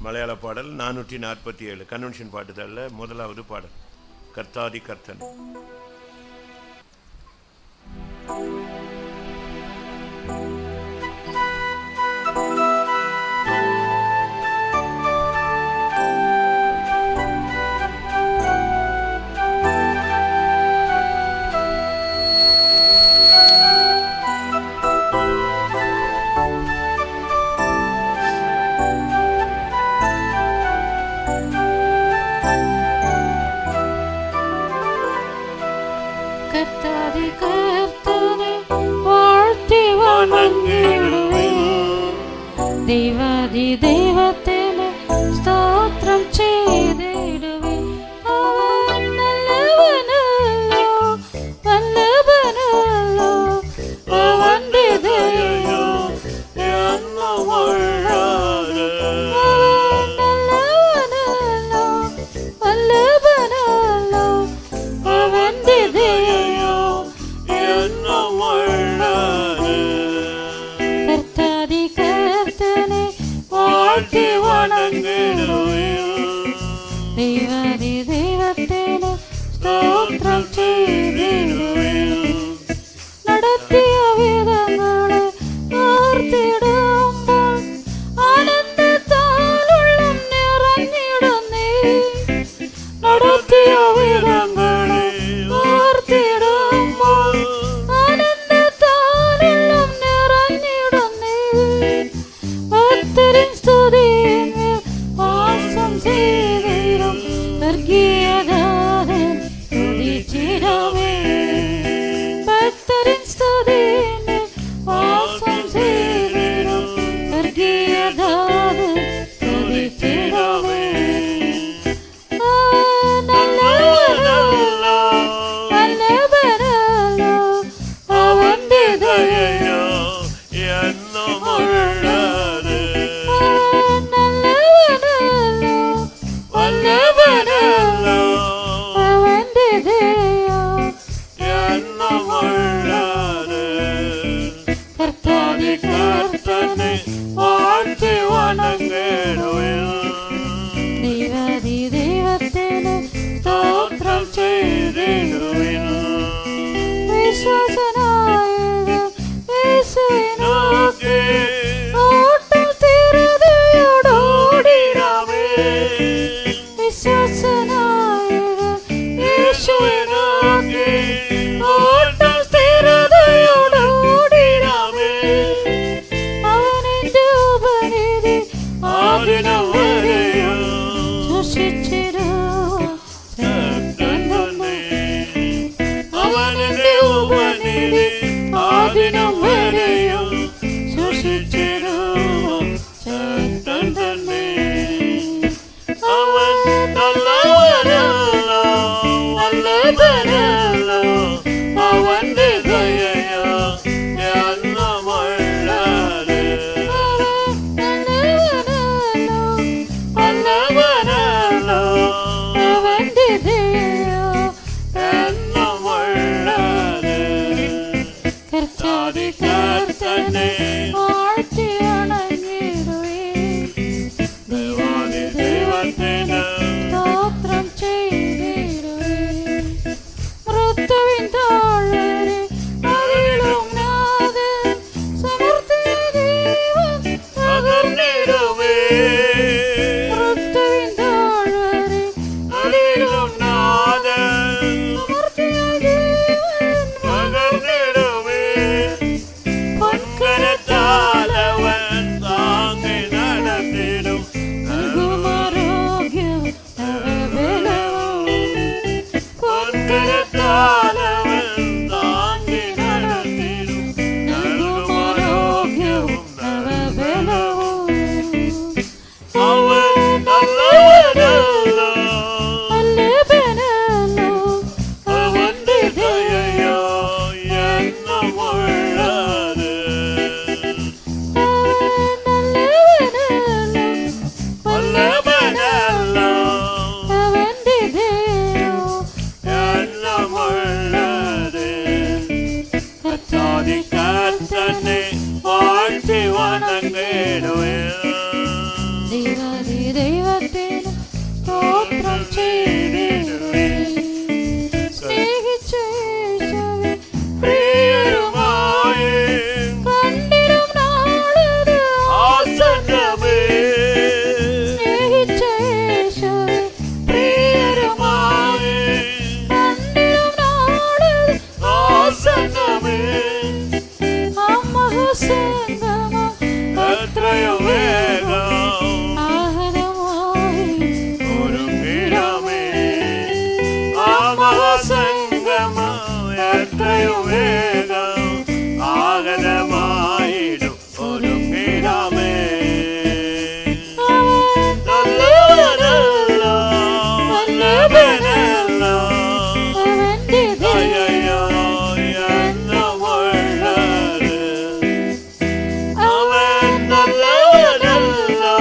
மலையாள பாடல் 447 கன்வென்ஷன் பாட்டுதல்ல முதலாவது பாடல். கர்த்தாதி கர்த்தன். கர்த்தாதி கர்த்தனை வாழ்த்தி வணங்கிடுவேன். தேவாதி தெய்வத்தினை ஸ்தோத்திரம் செய்திடுவேன். அவன் நல்லவனல்லோ, வல்லவனல்லோ, அவன் தயையோ என்னும் உள்ளது. அவன் நல்லவனல்லோ, வல்லவனல்லோ, அவன் தயையோ என்னும் உள்ளது. கர்த்தாதி கர்த்தனை வாழ்த்தி வணங்கிடுவேன். தேவாதி தெய்வத்தினை ஸ்தோத்திரம் செய்திடுவேன். நடத்திய விதங்களை ஓர்த்திடும்போது ஆனந்தத்தால் உள்ளம் நிறைஞ்சிடுமே. நடத்திய விதங்களை ஓர்த்திடும்போது ஆனந்தத்தால் உள்ளம் நிறைஞ்சிடுமே. பக்தரின் ஸ்துதியின் மேல் வாசம் செய்திடும் ஸ்வர்கீயநாதன் துதித்திடுமே. பக்தரின் ஸ்துதியின் மேல் வாசம் செய்திடும் ஸ்வர்கீயநாதன் துதித்திடுமே. நல்லவனல்லோ, வல்லவனல்லோ, அவன் தயையோ என்னும் உள்ளது. நல்லவனல்லோ, வல்லவனல்லோ, அவன் தயையோ என்னும் உள்ளது. கர்த்தாதி கர்த்தனை வாழ்த்தி வணங்கிடுவேன். தேவாதி தெய்வத்தினை ஸ்தோத்திரம் செய்திடுவேன். விசுவாசனாயகன் இயேசுவை நோக்கி ஓட்டம் திறதையோடு ஓடிடாமே. விசுவாசனாயகன் இயேசுவை நோக்கி ஓட்டம் திறதையோடு ஓடிடாமே. அவனின் உபநிதி ஆதினம் வரையும் சுஷிச்சிடும் தன்னை വേഗം ആഗതമായിടും ഒരുങ്ങിടാമേ. നല്ലവനല്ലോ വല്ലഭനല്ലോ ദയയോ എന്നുമുള്ളത്. അവൻ നല്ലവനല്ലോ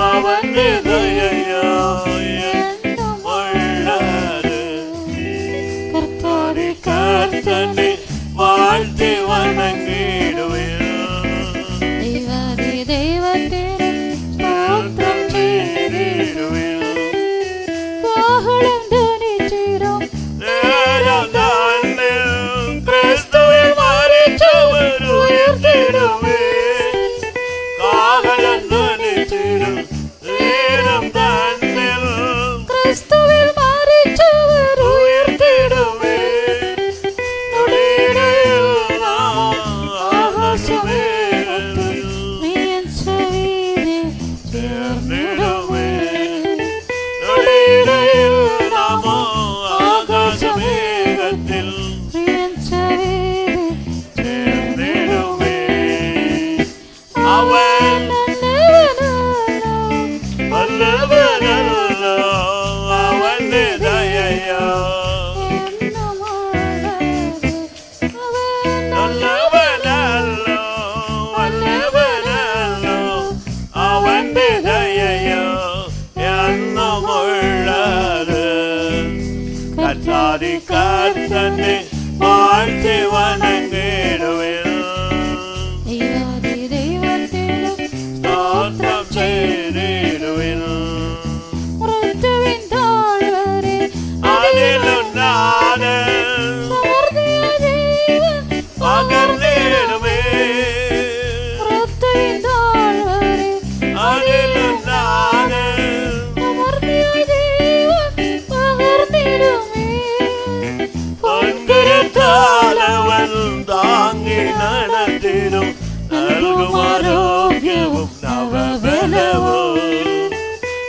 അവന്റെ ദയയോ എന്നുമുള്ളത്. കർത്താനെ വാഴ്ത്തി വണങ്ങിടുവിൻ. ദൈവത്തിന് സ്തോത്രം ചെയ്തിടുവിൻ. കാഹളം ധ്വനിച്ചിടും നേരം തന്നിൽ ക്രിസ്തുവിൽ മരിച്ചവർ ഉയർത്തിടുവിൻ. കാഹളം ധ്വനിച്ചിടും നേരം തന്നിൽ ക്രിസ്തുവിൽ മരിച്ചവർ ഉയർത്തിടുവിൻ. നീയൻ സവിധി ആകാശമേഘത്തിൽ പ്രിയൻ സവിധി ചേർന്നിടുമേ. അവൻ വല്ലഭനല്ലോ അവന്റെ ദയയോ നല്ലവനല്ലോ വല്ലഭനല്ലോ അവന്റെ ദയയോ എന്നുമുള്ളത്. കർത്താനെ വാഴ്ത്തി വണങ്ങിടുവിൻ. ദൈവത്തിനും സ്തോത്രം ചെയ്തിടുവിൻ. മൃത്യുവിൻ താഴ്വരെ അതിലുണ്ടാതെ സമൃദ്ധിയായ ജീവൻ പകർന്നിടുമേ. മൃത്യുവിൻ താഴ്വരെ അതിലുണ്ടാതെ സമൃദ്ധിയായ ജീവൻ പകർന്നിടുമേ. പൊൻകരത്താലവൻ താങ്ങി നടത്തിടും. നൽകും ആരോഗ്യവും നവബലവും.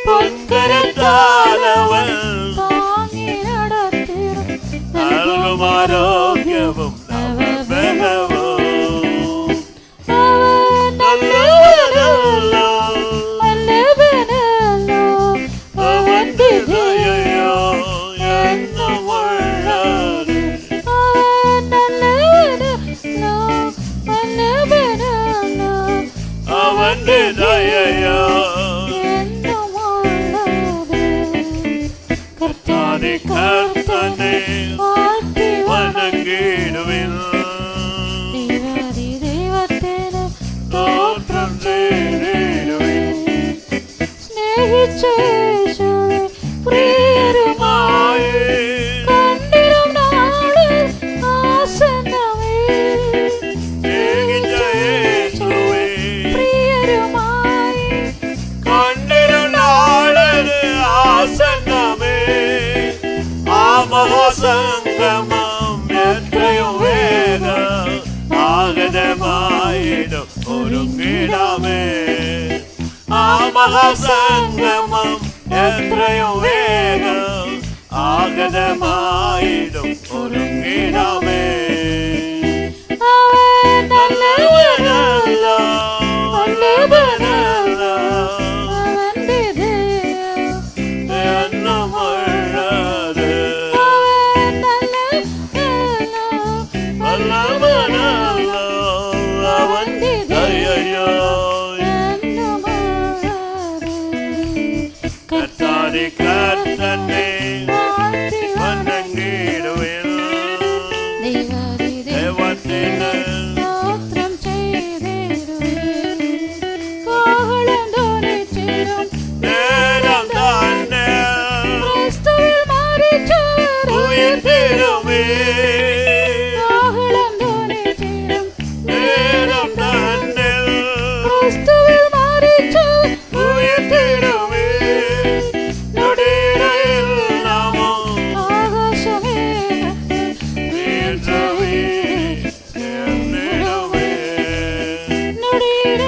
പൊൻകരത്താലവൻ താങ്ങി നടത്തിടും നൽകും ആരോഗ്യവും നവബലവും. അവൻ നല്ലവനല്ലോ വല്ലഭനല്ലോ അവന്റെ ദയയോ എന്നുമുള്ളത്. അവൻ നല്ലവനല്ലോ വല്ലഭനല്ലോ അവന്റെ ദയയോ എന്നുമുള്ളത്. കർത്താനെ വാഴ്ത്തി വണങ്ങിടുവിൻ. ദൈവത്തിന് സ്തോത്രം ചെയ്തിടുവിൻ. സ്നേഹിച്ച യേശുവേ പ്രിയരുമായി കണ്ടിടും നാളിൽ ആസന്നമേ. സ്നേഹിച്ച യേശുവേ പ്രിയരുമായി കണ്ടിടും നാളൊരു ആസന്നമേ. ആ മഹാസംഗമം എത്രയും വേഗം ആഗതമായിടും ഒരുങ്ങിടാമേ. ആ മഹാസംഗമം എത്രയും വേഗം ആഗതമായിടും ഒരുങ്ങിടാമേ. അവൻ നല്ലവനല്ലോ വല്ലഭനല്ലോ അവന്റെ ദയ എന്നുമുള്ളത്. അവൻ നല്ലവനല്ലോ വല്ലഭനല്ലോ അവന്റെ ദയയോ എന്നുമുള്ളത്. കർത്താനെ വാഴ്ത്തി വണങ്ങിടുവിൻ. ദൈവത്തിന് സ്തോത്രം ചെയ്തിടുവിൻ. കാഹളം ധ്വനിച്ചിടും നേരം തന്നെ ക്രിസ്തുവിൽ മരിച്ചവർ ഉയർത്തിടുമേ. കാഹളം ധ്വനിച്ചിടും നേരം തന്നെ ക്രിസ്തുവിൽ മരിച്ചവർ ഉയർത്തിടുമേ. നൊടിയിടയിൽ നാമോ ആകാശമേഘത്തിൽ വീഴ്ചവീ ചേർന്നിടുമേ. നൊടിയിടയിൽ